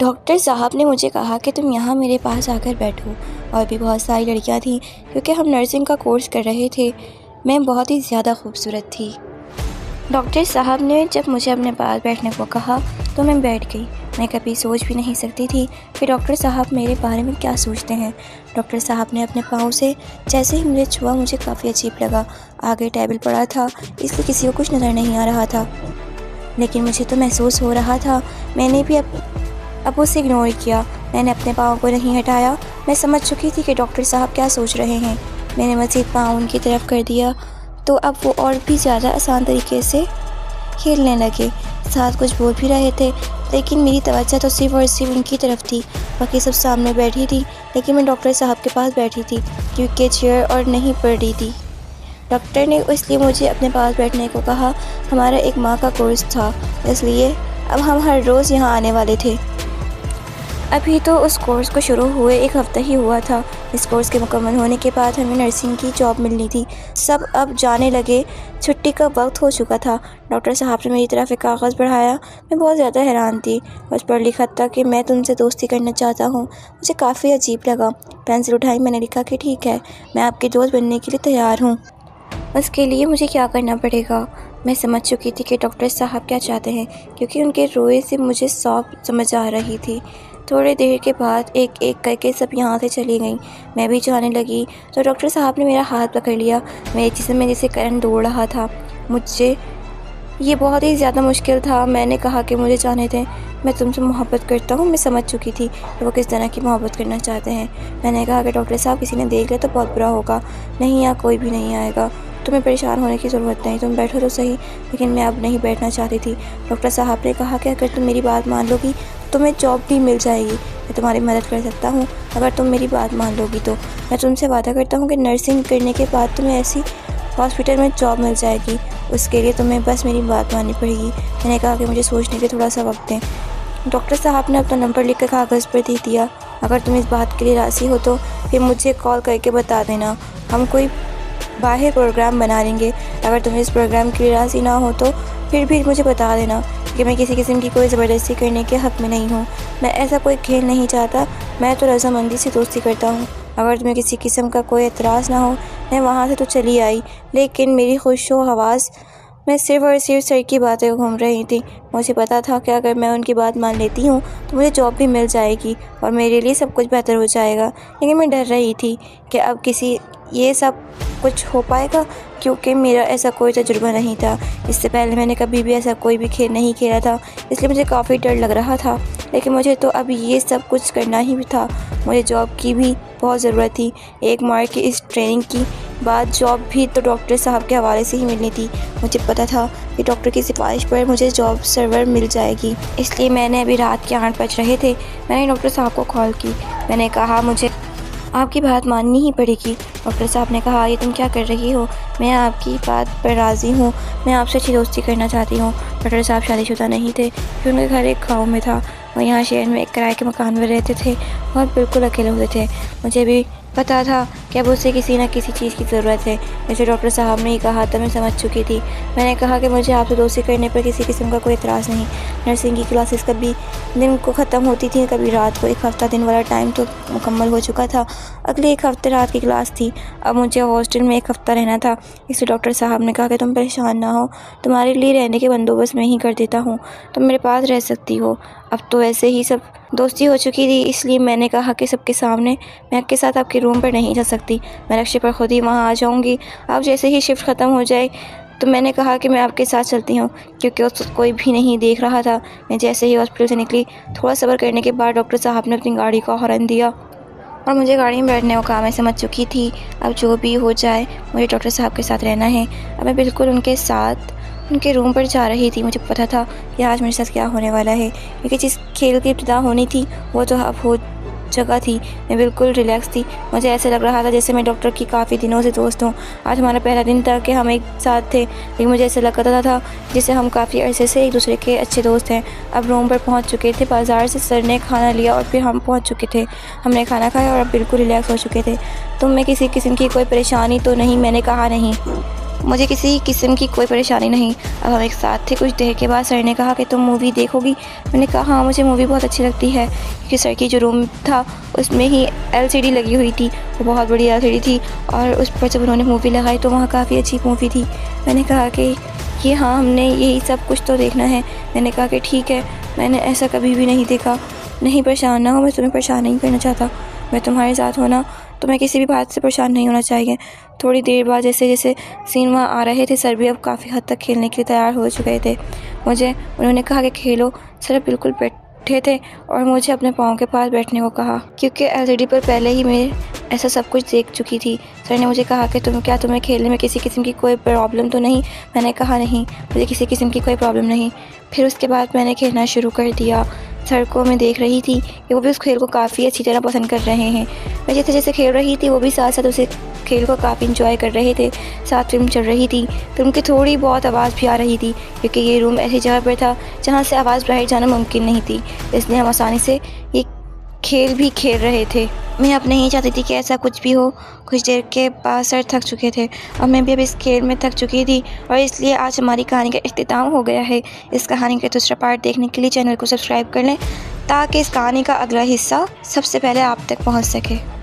Doctor साहब ने मुझे कहा कि तुम यहाँ मेरे पास आकर बैठो। और भी बहुत सारी लड़कियाँ थीं क्योंकि हम नर्सिंग का कोर्स कर रहे थे। मैं बहुत ही ज़्यादा खूबसूरत थी। डॉक्टर साहब ने जब मुझे अपने पास बैठने को कहा तो मैं बैठ गई। मैं कभी सोच भी नहीं सकती थी कि डॉक्टर साहब मेरे बारे में क्या सोचते हैं। डॉक्टर साहब ने अपने पाँव से जैसे ही मुझे छुआ मुझे काफ़ी अजीब लगा। आगे टेबल पड़ा था इसलिए किसी को कुछ नज़र नहीं आ रहा था, लेकिन मुझे तो महसूस हो रहा था। मैंने भी अब उसे इग्नोर किया। मैंने अपने पाँव को नहीं हटाया। मैं समझ चुकी थी कि डॉक्टर साहब क्या सोच रहे हैं। मैंने मज़ीद पाँव उनकी तरफ कर दिया तो अब वो और भी ज़्यादा आसान तरीके से खेलने लगे। साथ कुछ बोल भी रहे थे, लेकिन मेरी तवज्जो तो सिर्फ़ और सिर्फ उनकी तरफ थी। बाकी सब सामने बैठी थी, लेकिन मैं डॉक्टर साहब के पास बैठी थी क्योंकि चेयर और नहीं पड़ रही थी। डॉक्टर ने इसलिए मुझे अपने पास बैठने को कहा। हमारा 1 माह का कोर्स था, इसलिए अब हम हर रोज़ यहाँ आने वाले थे। अभी तो उस कोर्स को शुरू हुए 1 हफ़्ता ही हुआ था। इस कोर्स के मुकम्मल होने के बाद हमें नर्सिंग की जॉब मिलनी थी। सब अब जाने लगे, छुट्टी का वक्त हो चुका था। डॉक्टर साहब ने मेरी तरफ एक कागज़ बढ़ाया। मैं बहुत ज़्यादा हैरान थी। बस पढ़ लिखा था कि मैं तुमसे दोस्ती करना चाहता हूँ। मुझे काफ़ी अजीब लगा। पेंसिल उठाई, मैंने लिखा कि ठीक है, मैं आपकी दोस्त बनने के लिए तैयार हूँ। उसके लिए मुझे क्या करना पड़ेगा? मैं समझ चुकी थी कि डॉक्टर साहब क्या चाहते हैं क्योंकि उनके रोए से मुझे साफ समझ आ रही थी। थोड़ी देर के बाद एक एक करके सब यहाँ से चली गईं। मैं भी जाने लगी तो डॉक्टर साहब ने मेरा हाथ पकड़ लिया। मेरे जिस्म में जैसे करंट दौड़ रहा था। मुझे ये बहुत ही ज़्यादा मुश्किल था। मैंने कहा कि मुझे जाने दें, मैं तुमसे मोहब्बत करता हूँ। मैं समझ चुकी थी कि वो किस तरह की मोहब्बत करना चाहते हैं। मैंने कहा कि डॉक्टर साहब किसी ने देख लिया तो बहुत बुरा होगा। नहीं, यहाँ कोई भी नहीं आएगा। तुम्हें परेशान होने की ज़रूरत नहीं, तुम बैठो तो सही। लेकिन मैं अब नहीं बैठना चाहती थी। डॉक्टर साहब ने कहा कि अगर तुम मेरी बात मान लोगी तो तुम्हें जॉब भी मिल जाएगी। मैं तुम्हारी मदद कर सकता हूँ अगर तुम मेरी बात मान लोगी तो। मैं तुमसे वादा करता हूँ कि नर्सिंग करने के बाद तुम्हें ऐसी हॉस्पिटल में जॉब मिल जाएगी। उसके लिए तुम्हें बस मेरी बात माननी पड़ेगी। मैंने कहा कि मुझे सोचने के थोड़ा सा वक्त दें। डॉक्टर साहब ने अपना नंबर लिख कर कागज़ पर दे दिया। अगर तुम इस बात के लिए राज़ी हो तो फिर मुझे कॉल करके बता देना। हम कोई बाहर प्रोग्राम बना लेंगे। अगर तुम इस प्रोग्राम के लिए राज़ी ना हो तो फिर भी मुझे बता देना कि मैं किसी किस्म की कोई ज़बरदस्ती करने के हक़ में नहीं हूँ। मैं ऐसा कोई खेल नहीं चाहता। मैं तो रज़ामंदी से दोस्ती करता हूँ। अगर तुम्हें किसी किस्म का कोई एतराज़ ना हो, मैं वहाँ से तो चली आई, लेकिन मेरी खुशो हवास मैं सिर्फ़ और सिर्फ सर की बातें घूम रही थी। मुझे पता था कि अगर मैं उनकी बात मान लेती हूँ तो मुझे जॉब भी मिल जाएगी और मेरे लिए सब कुछ बेहतर हो जाएगा। लेकिन मैं डर रही थी कि अब ये सब कुछ हो पाएगा क्योंकि मेरा ऐसा कोई तजुर्बा नहीं था। इससे पहले मैंने कभी भी ऐसा कोई भी खेल नहीं खेला था, इसलिए मुझे काफ़ी डर लग रहा था। लेकिन मुझे तो अब ये सब कुछ करना ही था। मुझे जॉब की भी बहुत ज़रूरत थी। 1 माह की इस ट्रेनिंग की बाद जॉब भी तो डॉक्टर साहब के हवाले से ही मिलनी थी। मुझे पता था कि डॉक्टर की सिफारिश पर मुझे जॉब सर्वर मिल जाएगी। इसलिए मैंने अभी रात के 8 बज रहे थे। मैंने डॉक्टर साहब को कॉल की। मैंने कहा मुझे आपकी बात माननी ही पड़ेगी। डॉक्टर साहब ने कहा ये तुम क्या कर रही हो? मैं आपकी बात पर राज़ी हूँ। मैं आपसे अच्छी दोस्ती करना चाहती हूँ। डॉक्टर साहब शादीशुदा नहीं थे, फिर उनके घर एक गाँव में था। वो यहाँ शहर में एक किराए के मकान में रहते थे और बिल्कुल अकेले होते थे। मुझे भी पता था कि अब उसे किसी न किसी चीज़ की ज़रूरत है। जैसे डॉक्टर साहब ने ही कहा तो मैं समझ चुकी थी। मैंने कहा कि मुझे आपसे दोस्ती करने पर किसी किस्म का कोई एतराज़ नहीं। नर्सिंग की क्लासेस कभी दिन को ख़त्म होती थी, कभी रात को। 1 हफ़्ता दिन वाला टाइम तो मुकम्मल हो चुका था। अगले 1 हफ़्ते रात की क्लास थी। अब मुझे हॉस्टल में 1 हफ़्ता रहना था। इसलिए डॉक्टर साहब ने कहा कि तुम परेशान ना हो, तुम्हारे लिए रहने के बंदोबस्त मैं ही कर देता हूँ, तुम मेरे पास रह सकती हो। अब तो ऐसे ही सब दोस्ती हो चुकी थी, इसलिए मैंने कहा कि सबके सामने मैं आपके साथ आपके रूम पर नहीं जा सकती। मैं रक्शे पर खुद ही वहाँ आ जाऊँगी। अब जैसे ही शिफ्ट ख़त्म हो जाए तो मैंने कहा कि मैं आपके साथ चलती हूँ, क्योंकि उस वक्त कोई भी नहीं देख रहा था। मैं जैसे ही हॉस्पिटल से निकली, थोड़ा सब्र करने के बाद डॉक्टर साहब ने अपनी गाड़ी का हॉर्न दिया और मुझे गाड़ी में बैठने को कहा। मैं समझ चुकी थी अब जो भी हो जाए मुझे डॉक्टर साहब के साथ रहना है। अब मैं बिल्कुल उनके साथ उनके रूम पर जा रही थी। मुझे पता था कि आज मेरे साथ क्या होने वाला है, क्योंकि जिस खेल की इब्तिदा होनी थी वो तो अब हो जगह थी। मैं बिल्कुल रिलैक्स थी। मुझे ऐसे लग रहा था जैसे मैं डॉक्टर की काफ़ी दिनों से दोस्त हूँ। आज हमारा पहला दिन था कि हम एक साथ थे, लेकिन मुझे ऐसा लगता था जैसे हम काफ़ी अरसे से एक दूसरे के अच्छे दोस्त हैं। अब रूम पर पहुँच चुके थे। बाज़ार से सर ने खाना लिया और फिर हम पहुँच चुके थे। हमने खाना खाया और अब बिल्कुल रिलैक्स हो चुके थे। तुम में किसी किस्म की कोई परेशानी तो नहीं? मैंने कहा नहीं। मुझे किसी किस्म की कोई परेशानी नहीं। अब हम एक साथ थे। कुछ देर के बाद सर ने कहा कि तुम मूवी देखोगी? मैंने कहा हाँ, मुझे मूवी बहुत अच्छी लगती है, क्योंकि सर की जो रूम था उसमें ही LCD लगी हुई थी। वो बहुत बड़ी LCD थी और उस पर जब उन्होंने मूवी लगाई तो वहाँ काफ़ी अच्छी मूवी थी। मैंने कहा कि हाँ, हमने यही सब कुछ तो देखना है। मैंने कहा कि ठीक है, मैंने ऐसा कभी भी नहीं देखा। नहीं, परेशान ना हो, मैं तुम्हें परेशान नहीं करना चाहता। मैं तुम्हारे साथ होना, तुम्हें किसी भी बात से परेशान नहीं होना चाहिए। थोड़ी देर बाद जैसे जैसे सीन वहाँ आ रहे थे, सर भी अब काफ़ी हद तक खेलने के लिए तैयार हो चुके थे। उन्होंने कहा कि खेलो। सर बिल्कुल बैठे थे और मुझे अपने पाँव के पास बैठने को कहा, क्योंकि LCD पर पहले ही मैं ऐसा सब कुछ देख चुकी थी। सर ने मुझे कहा कि तुम्हें खेलने में किसी किस्म की कोई प्रॉब्लम तो नहीं? मैंने कहा नहीं, मुझे किसी किस्म की कोई प्रॉब्लम नहीं। फिर उसके बाद मैंने खेलना शुरू कर दिया। सर को मैं देख रही थी कि वो भी उस खेल को काफ़ी अच्छी तरह पसंद कर रहे हैं। मैं जैसे जैसे खेल रही थी वो भी साथ साथ उसे खेल को काफ़ी इंजॉय कर रहे थे। साथ फिल्म चल रही थी। फिल्म की थोड़ी बहुत आवाज़ भी आ रही थी, क्योंकि ये रूम ऐसी जगह पर था जहाँ से आवाज़ बाहर जाना मुमकिन नहीं थी, इसलिए हम आसानी से ये खेल भी खेल रहे थे। मैं अब नहीं चाहती थी कि ऐसा कुछ भी हो। कुछ देर के बाद सर थक चुके थे और मैं भी अब इस खेल में थक चुकी थी, और इसलिए आज हमारी कहानी का इख्तिताम हो गया है। इस कहानी का दूसरा पार्ट देखने के लिए चैनल को सब्सक्राइब कर लें, ताकि इस कहानी का अगला हिस्सा सबसे पहले आप तक पहुंच सके।